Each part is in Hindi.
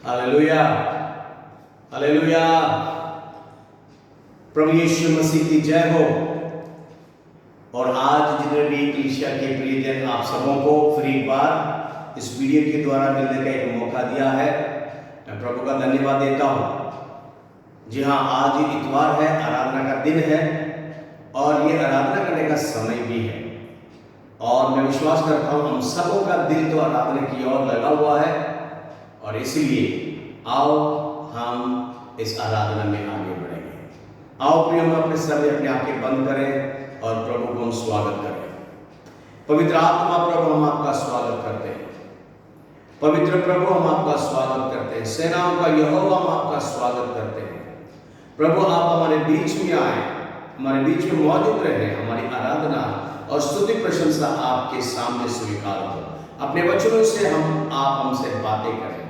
Hallelujah, hallelujah. प्रभु यीशु मसीह की जय हो। और आज जितने भी कलीसिया के प्रियजन आप सबों को फिर एक बार इस वीडियो के द्वारा मिलने का एक मौका दिया है, मैं प्रभु का धन्यवाद देता हूँ। जी हाँ, आज इतवार है, आराधना का दिन है और ये आराधना करने का समय भी है। और मैं विश्वास करता हूँ हम सबों का दिल तो आराधना की ओर लगा हुआ है और इसीलिए आओ हम इस आराधना में आगे बढ़ेंगे। आओ प्रिय, हम अपने सभी अपने आंखें बंद करें और प्रभु को हम स्वागत करें। पवित्र आत्मा प्रभु, हम आपका स्वागत करते हैं। पवित्र प्रभु, हम आपका स्वागत करते हैं। सेनाओं का यहोवा, हम आपका स्वागत करते हैं। प्रभु, आप हमारे बीच में आए, हमारे बीच में मौजूद रहे। हमारी आराधना और स्तुति प्रशंसा आपके सामने स्वीकार हो। अपने वचनों से आप हमसे बातें करें।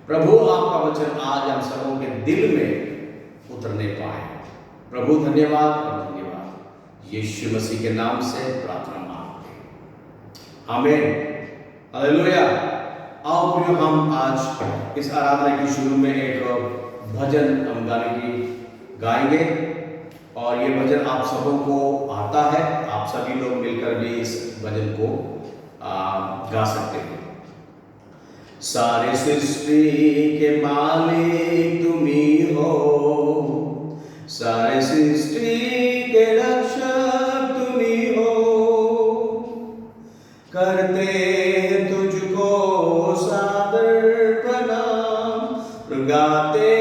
प्रभु, आपका वचन आज हम सबों के दिल में उतरने पाए। प्रभु धन्यवाद और धन्यवाद। यीशु मसीह के नाम से प्रार्थना मांगते हैं, आमीन, हालेलुया। आओ प्रियो, हम आज इस आराधना की शुरू में एक भजन हम गाएंगे और ये भजन आप सबों को आता है। आप सभी लोग मिलकर भी इस भजन को गा सकते हैं। सारे सृष्टि के मालिक तुम ही हो, सारे सृष्टि के रक्षक तुम ही हो, करते तुझको सादर प्रणाम, गाते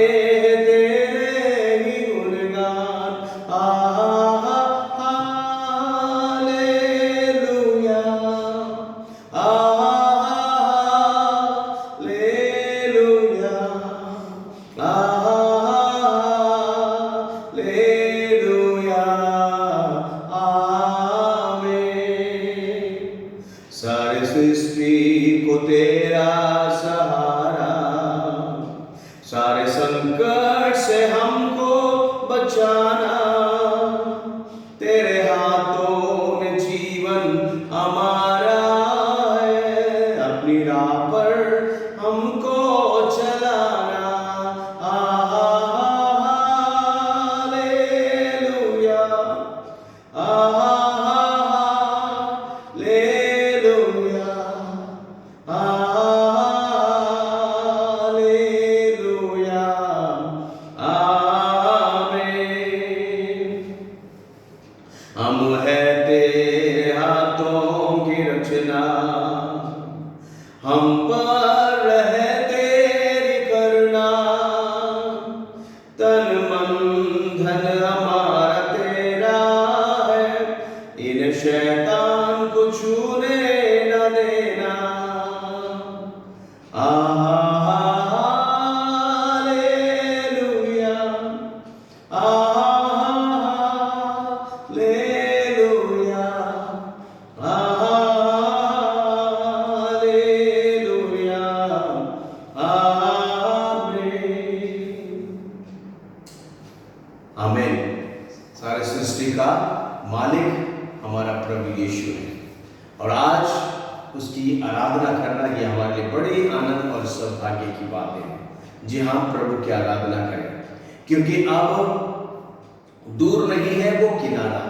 क्योंकि अब दूर नहीं है वो किनारा।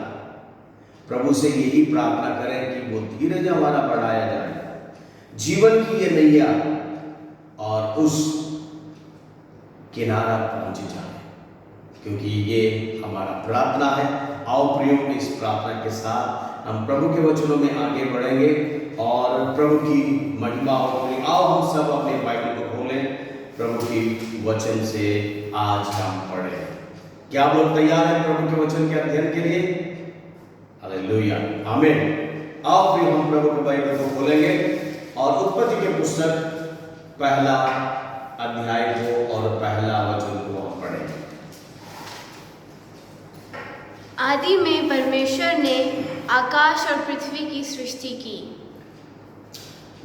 प्रभु से यही प्रार्थना करें कि वो धीरज हमारा बढ़ाया जाए, जीवन की ये नैया और उस किनारा पहुंच जाए, क्योंकि ये हमारा प्रार्थना है। आओ प्रियो, इस प्रार्थना के साथ हम प्रभु के वचनों में आगे बढ़ेंगे और प्रभु की महिमा होगी। आओ हम सब अपने बाइबल को खोलें, प्रभु की वचन से आज हम पढ़े। क्या आप लोग तैयार हैं प्रभु के वचन के अध्ययन के लिए? हालेलुया, आमीन। आओ फिर हम प्रभु के बाइबल को खोलेंगे और उत्पत्ति के पुस्तक पहला अध्याय को और पहला वचन को हम पढ़ेंगे। आदि में परमेश्वर ने आकाश और पृथ्वी की सृष्टि की।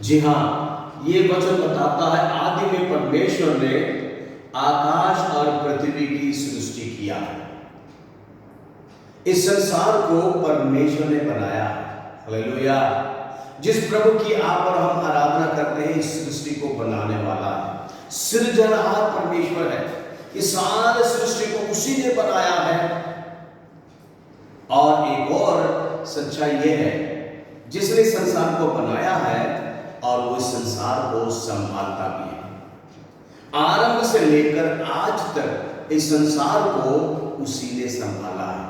जी हाँ, ये वचन बताता है आदि में परमेश्वर ने आकाश और पृथ्वी की सृष्टि किया है। इस संसार को परमेश्वर ने बनाया। हालेलुया। जिस प्रभु की आप और हम आराधना करते हैं, इस सृष्टि को बनाने वाला है, सृजनहार परमेश्वर है। ये सारे सृष्टि को उसी ने बनाया है। और एक और सच्चाई ये है, जिसने संसार को बनाया है और वो संसार को संभालता भी है। आरंभ से लेकर आज तक इस संसार को उसी ने संभाला है।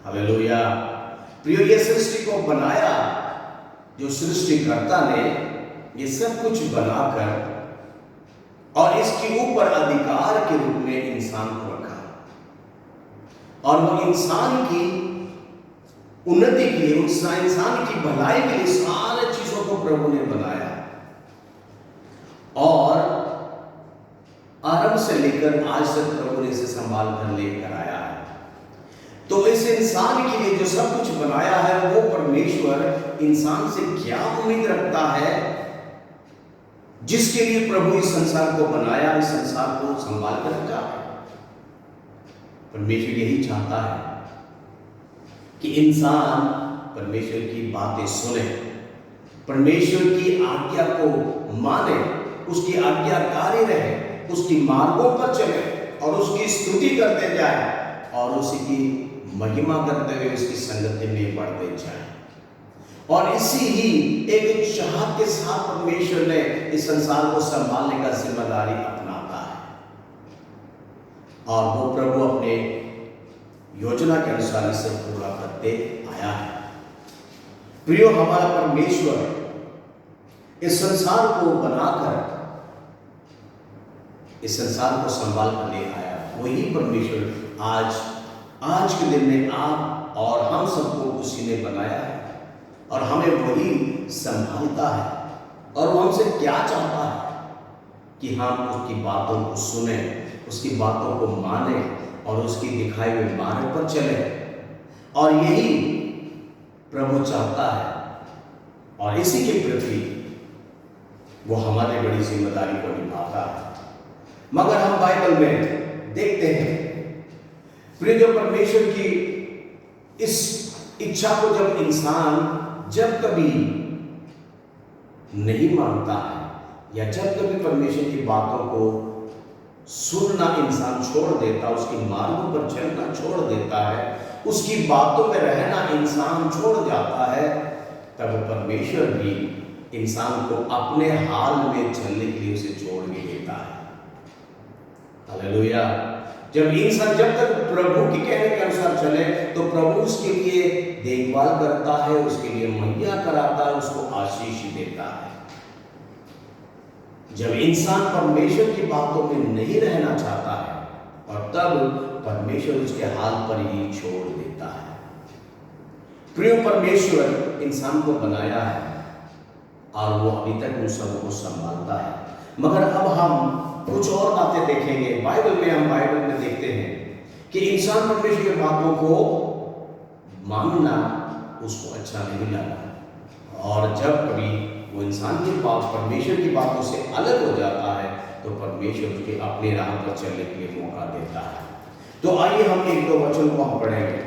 हालेलुया। प्रियो, ये सृष्टि को बनाया, जो सृष्टिकर्ता ने ये सब कुछ बनाकर और इसके ऊपर अधिकार के रूप में इंसान को रखा, और वो इंसान की उन्नति के लिए, इंसान की भलाई के लिए सारे चीजों को प्रभु ने बनाया, और आरंभ से लेकर आज तक प्रभु ने इसे संभाल कर लेकर आया है। तो इस इंसान के लिए जो सब कुछ बनाया है, वो परमेश्वर इंसान से क्या उम्मीद रखता है, जिसके लिए प्रभु इस संसार को बनाया, इस संसार को संभाल कर रखा है। परमेश्वर यही चाहता है कि इंसान परमेश्वर की बातें सुने, परमेश्वर की आज्ञा को माने, उसकी आज्ञाकारी रहे, उसकी मार्गों पर चले और उसकी स्तुति करते जाए और उसकी महिमा करते हुए उसकी संगति में बढ़ते जाए। और इसी ही एक चाहत के साथ परमेश्वर ने इस संसार को संभालने का जिम्मेदारी अपनाता है, और वो प्रभु अपने योजना के अनुसार इसे पूरा करते आया है। प्रियो, हमारा परमेश्वर इस संसार को बनाकर इस संसार को संभाल कर ले आया। वही परमेश्वर आज के दिन में आप और हम सबको उसी ने बनाया है, और हमें वही संभालता है। और वो हमसे क्या चाहता है कि हम उसकी बातों को सुने, उसकी बातों को माने और उसकी दिखाए हुए मार्ग पर चले। और यही प्रभु चाहता है, और इसी के प्रति वो हमारी बड़ी जिम्मेदारी को निभाता है। मगर हम बाइबल में देखते हैं, फिर जो परमेश्वर की इस इच्छा को जब कभी नहीं मानता है, या जब कभी परमेश्वर की बातों को सुनना इंसान छोड़ देता, उसकी मार्गों पर चलना छोड़ देता है, उसकी बातों में रहना इंसान छोड़ जाता है, तब परमेश्वर भी इंसान को अपने हाल में चलने के लिए उसे छोड़ भी देता है। हालेलुया। जब तक प्रभु के कहने के अनुसार चले, तो प्रभु उसके लिए देखभाल करता है, उसके लिए मुहैया कराता है, उसको आशीष देता है। जब इंसान परमेश्वर की बातों में नहीं रहना चाहता है, और तब परमेश्वर उसके हाल पर ही छोड़ देता है। प्रिय, परमेश्वर इंसान को बनाया है और वो अभी तक उन सबको संभालता है। मगर अब हम कुछ और बातें देखेंगे। बाइबल में देखते हैं कि इंसान परमेश्वर की बातों को मानना उसको अच्छा नहीं लगा, और जब कभी वो इंसान की बात परमेश्वर की बातों से अलग हो जाता है, तो परमेश्वर उसके अपने राह पर चलने के लिए मौका देता है। तो आइए हम एक दो वचन को हम पढ़ेंगे।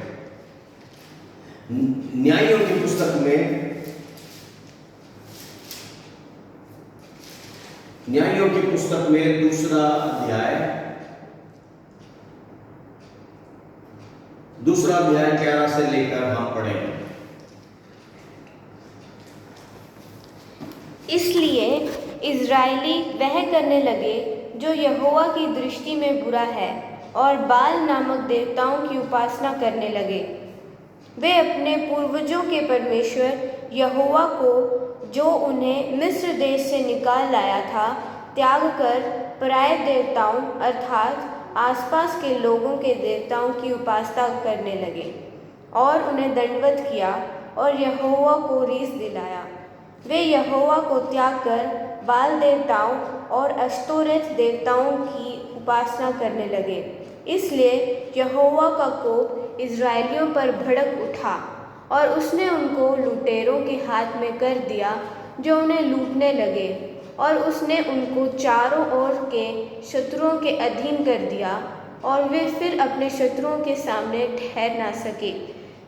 न्यायों की पुस्तक में, न्यायों की पुस्तक में दूसरा अध्याय 11 से लेकर हम पढ़ेंगे। इसलिए इज़राइली वह करने लगे जो यहोवा की दृष्टि में बुरा है, और बाल नामक देवताओं की उपासना करने लगे। वे अपने पूर्वजों के परमेश्वर यहोवा को, जो उन्हें मिस्र देश से निकाल लाया था, त्याग कर पराये देवताओं अर्थात आसपास के लोगों के देवताओं की उपासना करने लगे, और उन्हें दंडवत किया और यहोवा को रीस दिलाया। वे यहोवा को त्याग कर बाल देवताओं और अश्तोरेत देवताओं की उपासना करने लगे। इसलिए यहोवा का कोप इज़राइलियों पर भड़क उठा, और उसने उनको लुटेरों के हाथ में कर दिया, जो उन्हें लूटने लगे, और उसने उनको चारों ओर के शत्रुओं के अधीन कर दिया, और वे फिर अपने शत्रुओं के सामने ठहर ना सके।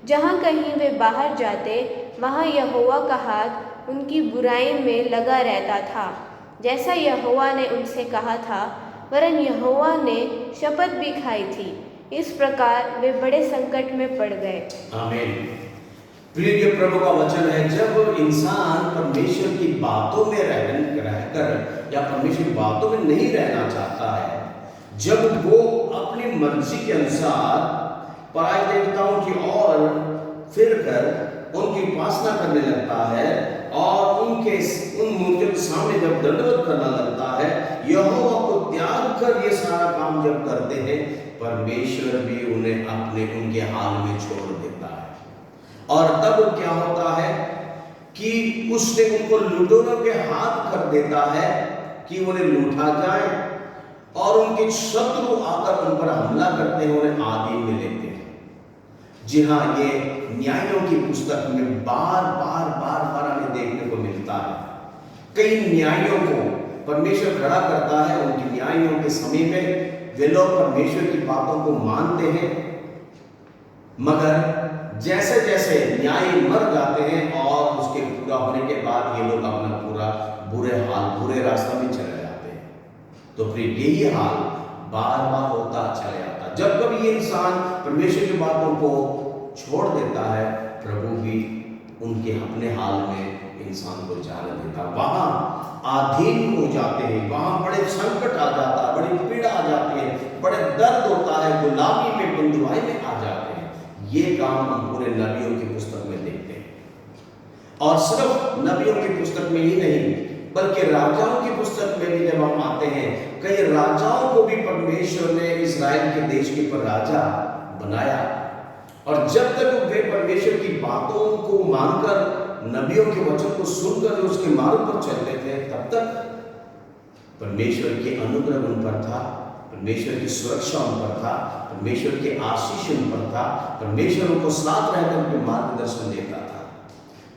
जहाँ कहीं वे बाहर जाते, वहाँ यहोवा का हाथ उनकी बुराई में लगा रहता था। जैसा यहोवा ने उनसे कहा था, वरन यहोवा ने शपथ भी खाई थी। इस प्रकार वे बड़े संकट में पड़ गए। आमीन। प्रिय प्रभु का वचन है, जब इंसान परमेश्वर की बातों में रहकर या परमेश्वर की बातों में नहीं रहना चाहता है, जब वो अपनी मर्जी के अनुसार पराय देवताओं की ओर फिरकर उनकी उपासना करने लगता है और उन मूर्तियों के सामने जब दंडवत करना लगता है, यहोवा को त्याग कर ये सारा काम जब करते हैं, परमेश्वर भी उन्हें उनके हाल में छोड़ देता है। और तब क्या होता है कि उसने उनको लुटेरों के हाथ कर देता है कि उन्हें लूटा जाए, और उनके शत्रु आकर उन पर हमला करते हैं, उन्हें आदि में लेते हैं। जी हाँ, ये न्यायों की पुस्तक में बार बार हमें देखने को मिलता है। कई न्यायों को परमेश्वर खड़ा करता है, उनकी न्यायों के समय में वे लोग परमेश्वर की बातों को मानते हैं, मगर जैसे जैसे न्याय मर जाते हैं और उसके पूरा होने के बाद ये लोग अपना पूरा बुरे रास्ते में चले जाते हैं। तो फिर यही हाल बार बार होता चला जाता है। जब कभी ये इंसान परमेश्वर की बातों को छोड़ देता है, प्रभु भी उनके अपने हाल में इंसान को जाने देता, वहां अधीन हो जाते हैं, वहां बड़े संकट आ जाता है, बड़ी पीड़ा आ जाती है, बड़े दर्द होता है, गुलामी में बंधुआई में आ जाते हैं। ये काम हम पूरे नबियों की पुस्तक में देखते हैं, और सिर्फ नबियों की पुस्तक में ही नहीं बल्कि राजाओं की पुस्तक में भी जब हम आते हैं, कई राजाओं को भी परमेश्वर ने इस्राएल के देश के पर राजा बनाया, और जब तक वे परमेश्वर की बातों को मानकर नबियों के वचन को सुनकर उसके मार्ग पर चलते थे, तब तक परमेश्वर के अनुग्रह उन पर था, परमेश्वर की सुरक्षा उन पर था, परमेश्वर के आशीष उन पर था, परमेश्वर उनको साथ रहकर उनको मार्गदर्शन देता था।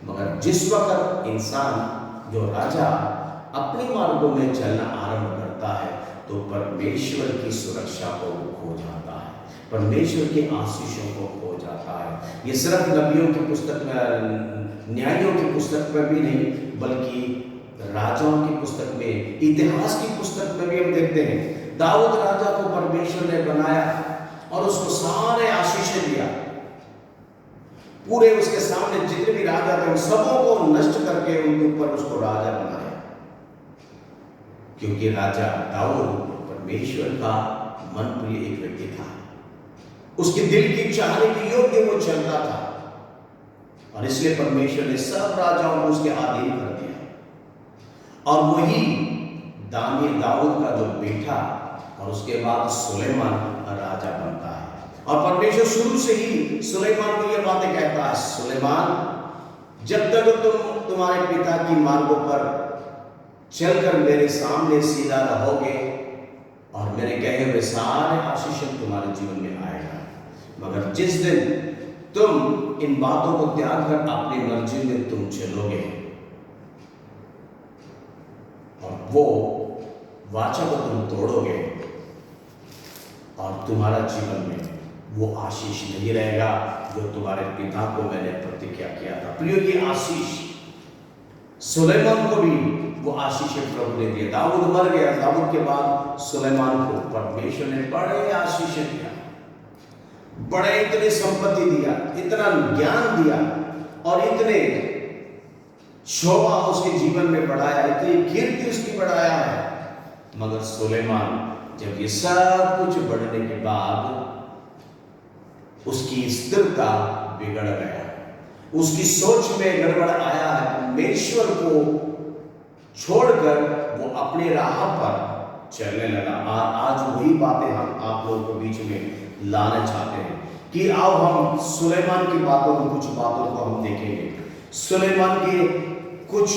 मगर जिस वक्त इंसान जो राजा अपने मार्गों में चलना आरंभ करता है, तो परमेश्वर की सुरक्षा को खो जाता है, परमेश्वर के आशीषों को खो जाता है। ये सिर्फ नबियों की पुस्तक में, न्यायों की पुस्तक में भी नहीं, बल्कि राजाओं की पुस्तक में, इतिहास की पुस्तक में भी हम देखते हैं। दाऊद राजा को परमेश्वर ने बनाया और उसको सारे आशीष दिया, पूरे उसके सामने जितने भी राजा थे उन सबों को नष्ट करके उनके ऊपर उसको राजा बनाया, क्योंकि राजा दाऊद परमेश्वर का मन प्रिय एक व्यक्ति था, उसके दिल की चाहने के योग्य वो चलता था, और इसलिए परमेश्वर ने सब राजाओं को उसके अधीन कर दिया। और वही दाऊद का जो बेटा और उसके बाद सुलेमान राजा बनता है, और परमेश्वर शुरू से ही सुलेमान को यह बातें कहता है, सुलेमान जब तक तुम्हारे पिता की मार्गों पर चलकर मेरे सामने सीधा रहोगे और मेरे कहे हुए सारे आशीष तुम्हारे जीवन में आएगा, मगर जिस दिन तुम इन बातों को त्याग कर अपनी मर्जी में तुम चलोगे और वो वाचा को तुम तोड़ोगे, और तुम्हारा जीवन में वो आशीष नहीं रहेगा जो तुम्हारे पिता को मैंने प्रतिज्ञा किया था। प्रियो, ये आशीष सुलेमान को भी वो आशीष प्रभु ने दिया। दाऊद मर गया, दाऊद के बाद सुलेमान को परमेश्वर ने बड़े आशीष दिया, बड़े इतने संपत्ति दिया, इतना ज्ञान दिया, और इतने शोभा उसके जीवन में बढ़ाया, इतनी कीर्ति उसकी बढ़ाया है। मगर सुलेमान जब ये सब कुछ बढ़ने के बाद उसकी स्थिरता बिगड़ गया, उसकी सोच में गड़बड़ आया है, परमेश्वर को छोड़कर वो अपने राह पर चलने लगा। आज वही बातें हम आप लोगों को बीच में लाना चाहते हैं कि आओ हम सुलेमान की बातों को, कुछ बातों को हम देखेंगे। सुलेमान के कुछ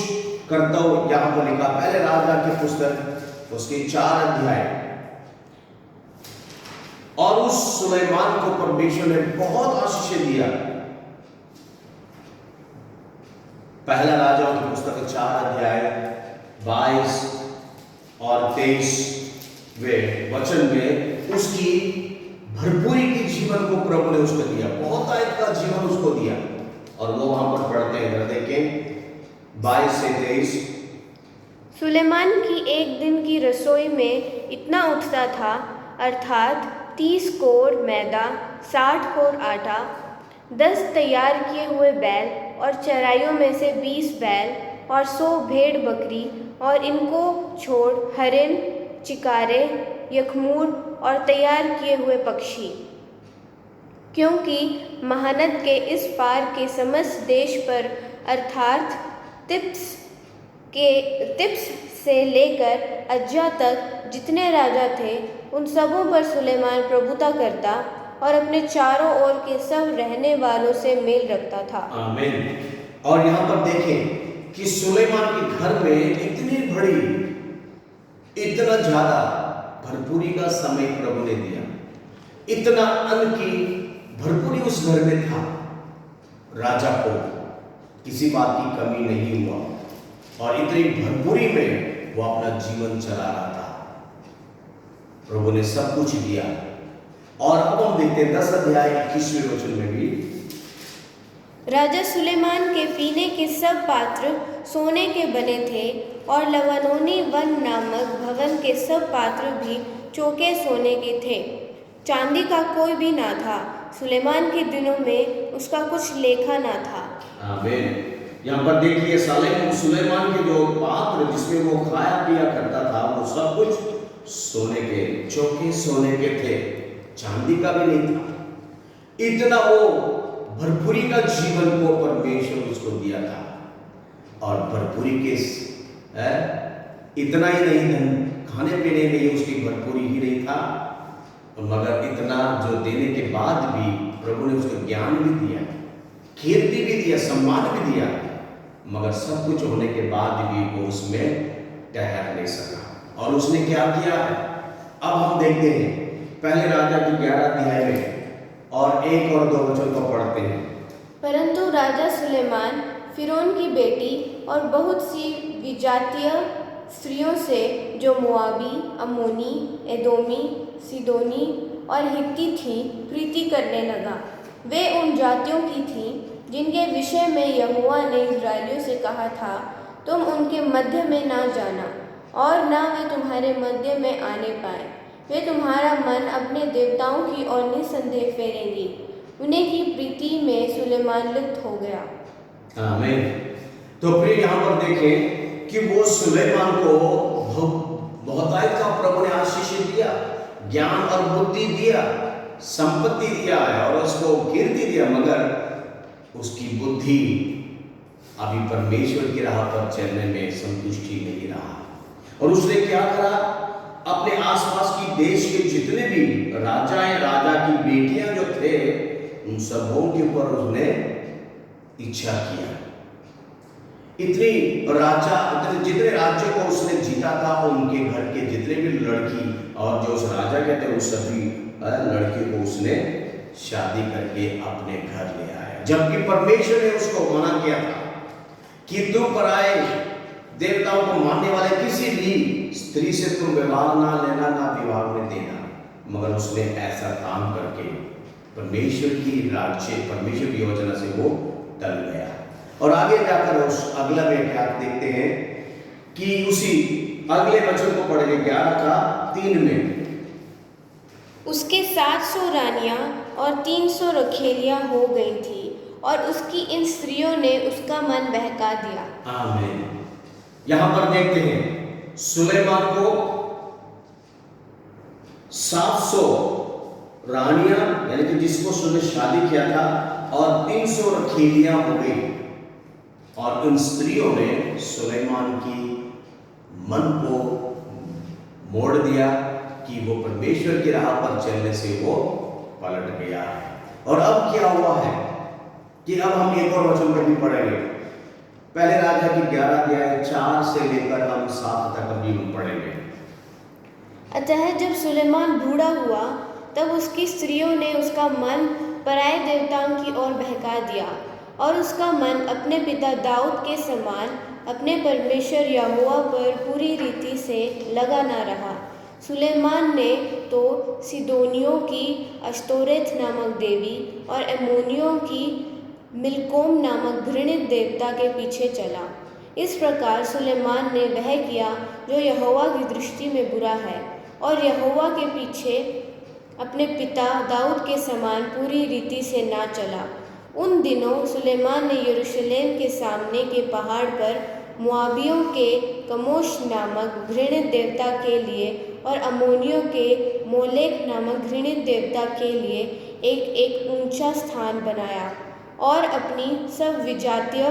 कर्तव्य यहाँ पर लिखा, पहले राजा की पुस्तक उसके 4 अध्याय, और उस सुलेमान को परमेश्वर ने बहुत आशीष दिया। पहला राजाओं की पुस्तक 4 अध्याय 22 और 23 वचन में उसकी भरपूरी के जीवन को प्रभु ने उसको दिया, बहुत आयत का जीवन उसको दिया। और वो वहां पर पढ़ते हैं, देखें 22 से 23, सुलेमान की एक दिन की रसोई में इतना उठता था, अर्थात 30 कोर मैदा, 60 कोर आटा, 10 तैयार किए हुए बैल और चराइयों में से 20 बैल और 100 भेड़ बकरी, और इनको छोड़ हरिन, चिकारे, यखमूर और तैयार किए हुए पक्षी, क्योंकि महानद के इस पार के समस्त देश पर, अर्थात तिप्स से लेकर अज्जा तक जितने राजा थे, उन सबों पर सुलेमान प्रभुता करता और अपने चारों ओर के सब रहने वालों से मेल रखता था। आमीन। और यहाँ पर देखें कि सुलेमान के घर में इतनी बड़ी, इतना ज्यादा भरपूरी का समय प्रभु ने दिया, इतना अन्न की भरपूरी उस घर में था, राजा को किसी बात की कमी नहीं हुआ और इतनी भरपूरी में वो अपना जीवन चला रहा था। प्रभु ने सब कुछ दिया। और अब हम देखते हैं 10 अध्याय 21वें वचन में भी, राजा सुलेमान के पीने के सब पात्र सोने के बने थे और लवानोनी वन नामक भवन के सब पात्र भी चौके सोने के थे, चांदी का कोई भी ना था। सुलेमान के दिनों में उसका कुछ लेखा ना था। आमीन। यहाँ पर देखिए सुलेमान के जो पात्र जिसमें वो खाया पिया करता था, वो सब कुछ सोने के, चौके सोने के थे, चांदी का भी नहीं था। इतना वो भरपूरी का जीवन को परमेश्वर उसको दिया था। और भरपूरी के इतना ही नहीं, धन खाने पीने में उसकी भरपूरी ही नहीं था, मगर इतना जो देने के बाद भी प्रभु ने उसको ज्ञान भी दिया, कीर्ति भी दिया, सम्मान भी दिया, मगर सब कुछ होने के बाद भी वो उसमें ठहर नहीं सका। और उसने क्या किया है, अब हम देखते हैं पहले राजा की 11 अध्याय में और 1 और 2 वचन को पढ़ते हैं। परंतु राजा सुलेमान फिरौन की बेटी और बहुत सी विजातीय स्त्रियों से, जो मोआबी, अम्मोनी, एदोमी, सीदोनी और हित्ती थी, प्रीति करने लगा। वे उन जातियों की थीं जिनके विषय में यहोवा ने इस्राएलियों से कहा था, तुम उनके मध्य में ना जाना और ना वे तुम्हारे मध्य में आने पाए। वे तुम्हारा मन अपने देवताओं की ओर निसंदेह फेरेंगी। उन्हीं की प्रीति में सुलेमान लिप्त हो गया। आमीन। तो फिर यहाँ पर देखें कि वो सुलेमान को बहुतायत का प्रभु ने आशीष दिया, ज्ञान और बुद्धि दिया, संपत्ति दिया है और उसको कीर्ति दिया, मगर उसकी बुद्धि अभी परमेश्वर की राह पर चलने में संतुष्टि नहीं रहा। और उसने क्या करा, अपने आसपास की देश के जितने भी राजा की बेटियां जो थे, उन सबों के ऊपर उसने इच्छा किया। इतने जितने राज्यों को उसने जीता था, उनके घर के जितने भी लड़की और जो उस राजा के थे, उस सभी लड़कियों को उसने शादी करके अपने घर ले आया। जबकि परमेश्वर ने उसको मना किया था कि तुम पराए देवताओं को मानने वाले किसी भी स्त्री से तुम विवाह ना लेना, ना विवाह में देना, मगर उसने ऐसा काम करके परमेश्वर की योजना से वो टल गया। और आगे जाकर उस अगला में क्या देखते हैं कि उसी अगले वचन को पढ़ेंगे 11 का 3 में, उसके 700 रानियां और 300 रखेलियां हो गई थी और उसकी इन स्त्रियों ने उसका मन बहका दिया। आमीन। यहां पर देखते हैं सुलेमान को 700 रानियां, यानी कि जिसको उसने शादी किया था, और 300 रखेलियां हो गई। और उन स्त्रियों ने सुलेमान की मन को मोड़ दिया कि वो परमेश्वर की राह पर चलने से वो पलट गया। और अब क्या हुआ है कि अब हम एक और वचन को भी पढ़ेंगे। पहले राजा की 11 अध्याय 4 से लेकर हम 7 तक अभी हम पढ़ेंगे। अतः जब सुलेमान बूढ़ा हुआ, तब उसकी स्त्रियों ने उसका मन पराये देवताओं की ओर बहका दिया और उसका मन अपने पिता दाऊद के समान अपने परमेश्वर यहोवा पर पूरी रीति से लगा न रहा। सुलेमान ने तो सीदोनियों की अश्तोरेत नामक देवी और अम्मोनियों की मिल्कोम नामक घृणित देवता के पीछे चला। इस प्रकार सुलेमान ने वह किया जो यहोवा की दृष्टि में बुरा है, और यहोवा के पीछे अपने पिता दाऊद के समान पूरी रीति से ना चला। उन दिनों सुलेमान ने यरूशलेम के सामने के पहाड़ पर मुआबियों के कमोश नामक घृणित देवता के लिए और अम्मोनियों के मोलेक नामक घृणित देवता के लिए एक ऊंचा स्थान बनाया, और अपनी सब विजातीय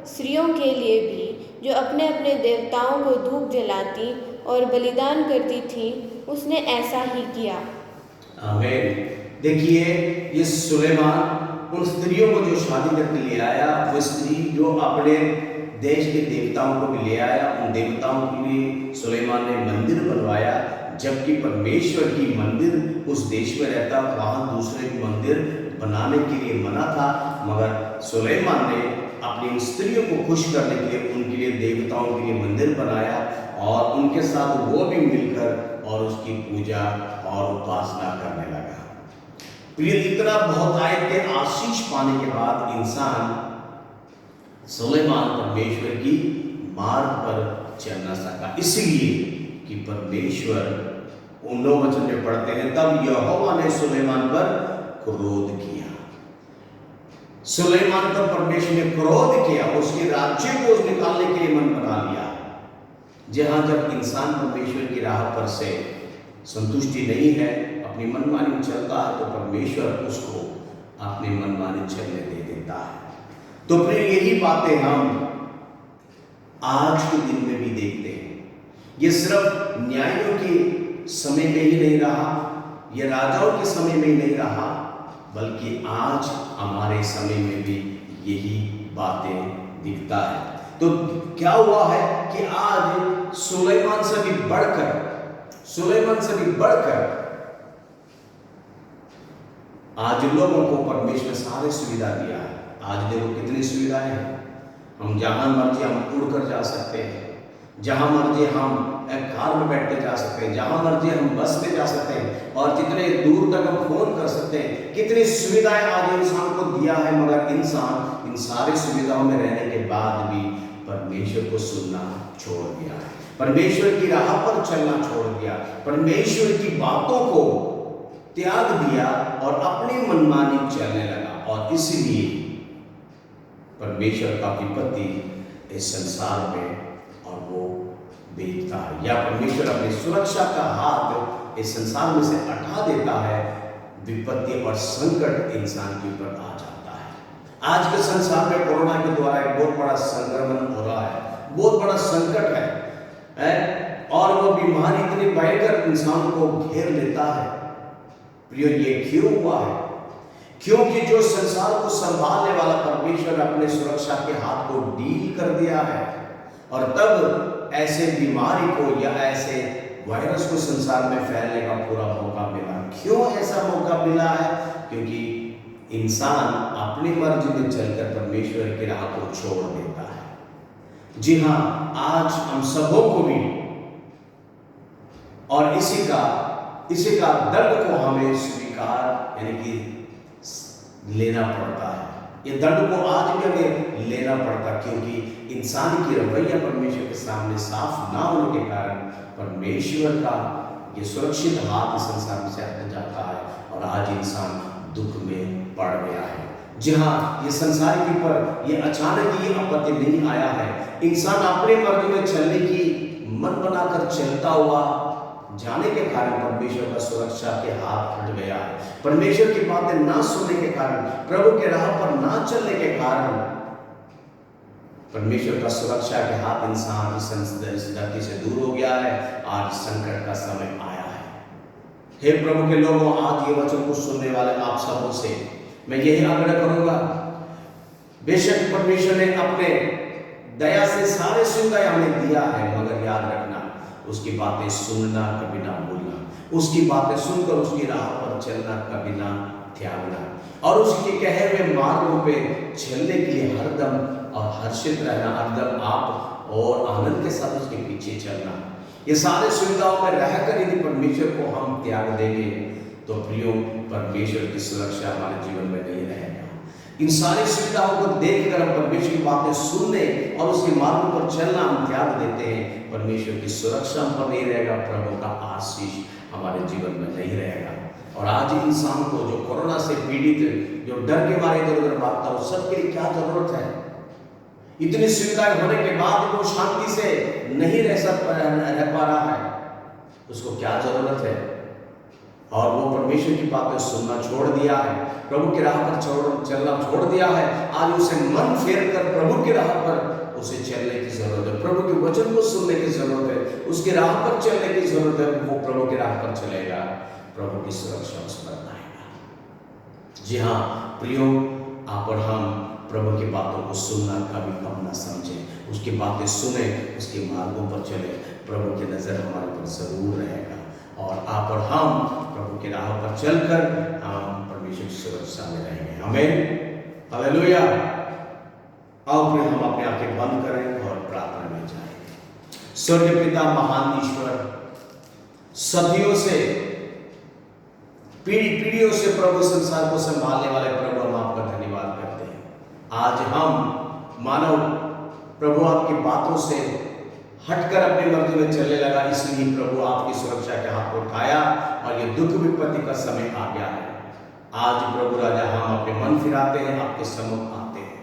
स्त्रियों के लिए भी, जो अपने अपने देवताओं को धूप जलाती और बलिदान करती थीं, उसने ऐसा ही किया। आमीन। देखिए, ये सुलेमान उन स्त्रियों को जो शादी करके ले आया, वो स्त्री जो अपने देश के देवताओं को भी ले आया, उन देवताओं के लिए सुलेमान ने मंदिर बनवाया, जबकि परमेश्वर की मंदिर उस देश में रहता, वहाँ दूसरे मंदिर बनाने के लिए मना था। मगर सुलेमान ने अपनी स्त्रियों को खुश करने के लिए उनके लिए देवताओं के लिए मंदिर बनाया, और उनके साथ वो भी मिलकर और उसकी पूजा और उपासना करने लगा। प्रिय, इतना बहुत आयत के आशीष पाने के बाद इंसान सुलेमान परमेश्वर की मार्ग पर चलना सका, इसलिए कि परमेश्वर, उन 9 वचन में पढ़ते हैं, तब यहोवा ने सुलेमान पर क्रोध किया। सुलेमान पर परमेश्वर ने क्रोध किया, उसके राज्य को निकालने के लिए मन बना लिया। जहां जब इंसान परमेश्वर की राह पर से संतुष्टि नहीं है, अपनी मनमानी चलता है, तो परमेश्वर उसको अपनी मनमानी चलने दे देता है। तो फिर यही बातें हम आज के दिन में भी देखते हैं। ये सिर्फ न्यायियों के समय में ही नहीं रहा, ये राजाओं के समय में ही नहीं रहा, बल्कि आज हमारे समय में भी यही बातें दिखता है। तो क्या हुआ है कि आज सुलेमान से भी बढ़कर आज लोगों को परमेश्वर ने सारे सुविधा दिया है। आज देखो कितनी सुविधाएं हैं, हम जहां मर्जी हम उड़कर जा सकते हैं, जहां मर्जी हम कार में बैठ कर जा सकते हैं, जहां मर्जी हम बस में जा सकते हैं, और जितने दूर तक हम फोन कर सकते हैं। कितनी सुविधाएं आज इंसान को दिया है, मगर इंसान इन सारी सुविधाओं में रहने के बाद भी परमेश्वर को सुनना छोड़ दिया है, परमेश्वर की राह पर चलना छोड़ दिया, परमेश्वर की बातों को त्याग दिया और अपनी मनमानी चलने लगा। और इसलिए परमेश्वर का विपत्ति इस संसार में और वो बीतता है, या परमेश्वर अपनी सुरक्षा का हाथ इस संसार में से हटा देता है, विपत्ति और संकट इंसान के ऊपर आ जाता है। आज के संसार में कोरोना के द्वारा एक बहुत बड़ा संक्रमण हो रहा है, बहुत बड़ा संकट है, और वो बीमारी इतनी भयंकर इंसान को घेर लेता है। प्रिय, ये क्यों हुआ है? क्योंकि जो संसार को संभालने वाला परमेश्वर अपने सुरक्षा के हाथ को डील कर दिया है, और तब ऐसे बीमारी को या ऐसे वायरस को संसार में फैलने का पूरा मौका मिला। क्यों ऐसा मौका मिला है? क्योंकि इंसान अपनी मर्जी में चलकर परमेश्वर की राह को छोड़ देता है। जी हाँ, आज हम सबों को भी, और इसी का दंड को हमें स्वीकार यानी कि लेना पड़ता है। ये दंड को आज भी हमें लेना पड़ता, क्योंकि इंसान की रवैया परमेश्वर के सामने साफ ना होने के कारण परमेश्वर का ये सुरक्षित हाथ संसार में से हट जाता है, और आज इंसान दुख में पड़ गया है। जहाँ ये संसार के ऊपर ये अचानक ये आपत्ति नहीं आया है, इंसान अपने मर्जी में चलने की मन बनाकर चलता हुआ जाने के कारण परमेश्वर का सुरक्षा के हाथ हट गया है। परमेश्वर की बातें ना सुनने के कारण, प्रभु के राह पर ना चलने के कारण परमेश्वर का सुरक्षा के हाथ इंसान इस धरती से दूर हो गया है। आज संकट का समय आया है। हे प्रभु के लोगों, आज ये वचन को सुनने वाले आप सबों से मैं यही आग्रह करूंगा, बेशक परमेश्वर ने अपने दया से सारे सुविधाएं हमें दिया है, मगर याद रखना, उसकी बातें सुनना कभी ना भूलना, उसकी बातें सुनकर उसकी राह पर चलना कभी ना त्यागना, और उसके कहे हुए मार्गों पे चलने के लिए हरदम और हर्षित रहना, हरदम आप और आनंद के साथ उसके पीछे चलना। ये सारे सुविधाओं में रहकर यदि परमेश्वर को हम त्याग देंगे तो प्रियो, परमेश्वर की सुरक्षा हमारे जीवन में नहीं रहेगा। इन सारी सुविधाओं को देखकर हम परमेश्वर की बातें सुनने और उसके मार्गों पर चलना हम त्याग देते हैं, परमेश्वर की सुरक्षा हम पर नहीं रहेगा, प्रभु का आशीष हमारे जीवन में नहीं रहेगा। और आज इंसान को जो कोरोना से पीड़ित, जो डर के मारे इधर उधर भागता है, सबके लिए क्या जरूरत है? इतनी सुविधाएं होने के बाद वो शांति से नहीं रह पा रहा है, उसको क्या जरूरत है? और वो परमेश्वर की बातें सुनना छोड़ दिया है, प्रभु की राह पर चलना छोड़ दिया है। आज उसे मन फेर कर प्रभु की राह पर उसे चलने की जरूरत है, प्रभु के वचन को सुनने की जरूरत है, उसकी राह पर चलने की जरूरत है। वो प्रभु की राह पर चलेगा, प्रभु की सुरक्षा उस पर आएगा। जी हाँ प्रियो, आप और हम प्रभु की बातों को सुनना कभी कम ना समझें, उसकी बातें सुने, उसके मार्गों पर चले, प्रभु की नजर हमारे पर जरूर रहेगा। और आप और हम प्रभु की राह पर चलकर हम परमेश्वर की सुरक्षा में रहेंगे। आमीन, हालेलुया। आओ फिर हम अपने आंखें बंद करें और प्रार्थना में जाएं। स्वर्गीय पिता, महान ईश्वर, सदियों से पीढ़ियों से प्रभु संसार को संभालने वाले प्रभु, हम आपका धन्यवाद करते हैं। आज हम मानव प्रभु आपकी बातों से हटकर अपनी मर्जी में चलने लगा, इसलिए प्रभु आपकी सुरक्षा के हाथ को उठाया और ये दुख विपत्ति का समय आ गया है। आज प्रभु राजा हम अपने मन फिराते हैं, आपके सम्मुख आते हैं।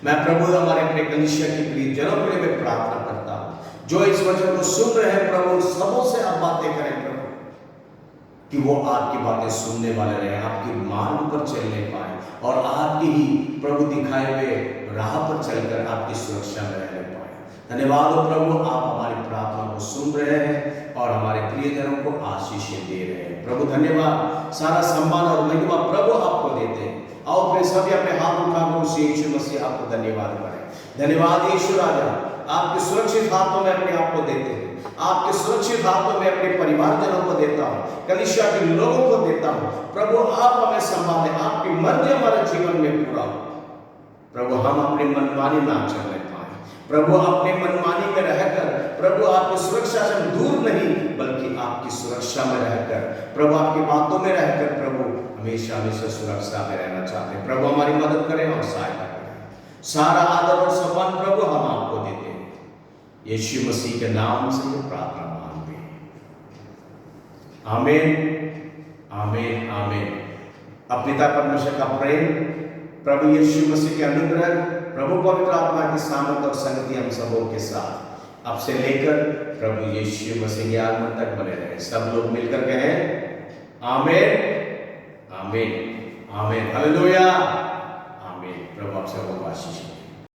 मैं प्रभु हमारे अपने कलीसिया की प्रिय जनों के लिए मैं प्रार्थना करता हूँ, जो इस वचन को सुन रहे हैं प्रभु, सबों से आप बातें करें प्रभु, कि वो आपकी बातें सुनने वाले रहे, आपके मार्ग पर चलने पाए और आपकी ही प्रभु दिखाए हुए राह पर चलकर आपकी सुरक्षा में रहने पाए। धन्यवाद हो प्रभु, आप हमारी प्रार्थना को सुन रहे हैं और हमारे प्रियजनों को आशीषें दे रहे हैं। प्रभु धन्यवाद, सारा सम्मान और महिमा प्रभु आपको देते हैं। आओ फिर सभी अपने हाथ उठाकर उस यीशु मसीह आपको धन्यवाद करें। धन्यवाद यीशु राजा, आपके सुरक्षित हाथों में अपने आप को देते हैं, आपके सुरक्षित हाथों में अपने परिवारजनों को देता हूँ, कलीसिया के लोगों को देता हूँ। प्रभु आप हमें संभालें, आपकी मर्जी हमारे जीवन में पूरा हो। प्रभु हम अपनी मनमानी ना चलने पाए, प्रभु अपनी मनमानी में रहकर प्रभु आपकी सुरक्षा से दूर नहीं, बल्कि आपकी सुरक्षा में रहकर प्रभु आपकी बातों में रहकर प्रभु हमेशा हमेशा सुरक्षा में रहना चाहते हैं। प्रभु हमारी मदद करें और सहायता करें। सारा आदर और सम्मान प्रभु हम आपको देते हैं, यीशु मसीह के नाम से ये प्रार्थना मांगते हैं। आमीन, आमीन, आमीन। अपने पिता परमेश्वर का प्रेम, प्रभु यीशु मसीह के अनुग्रह, प्रभु पवित्र आत्मा की सामर्थ और संगति हम सबों के साथ अब से लेकर प्रभु यीशु मसीह के आगमन तक बने रहे। सब लोग मिलकर कहें आमीन, आमीन, आमीन, हालेलुया, आमीन। प्रभु आप सबको आशीष दे।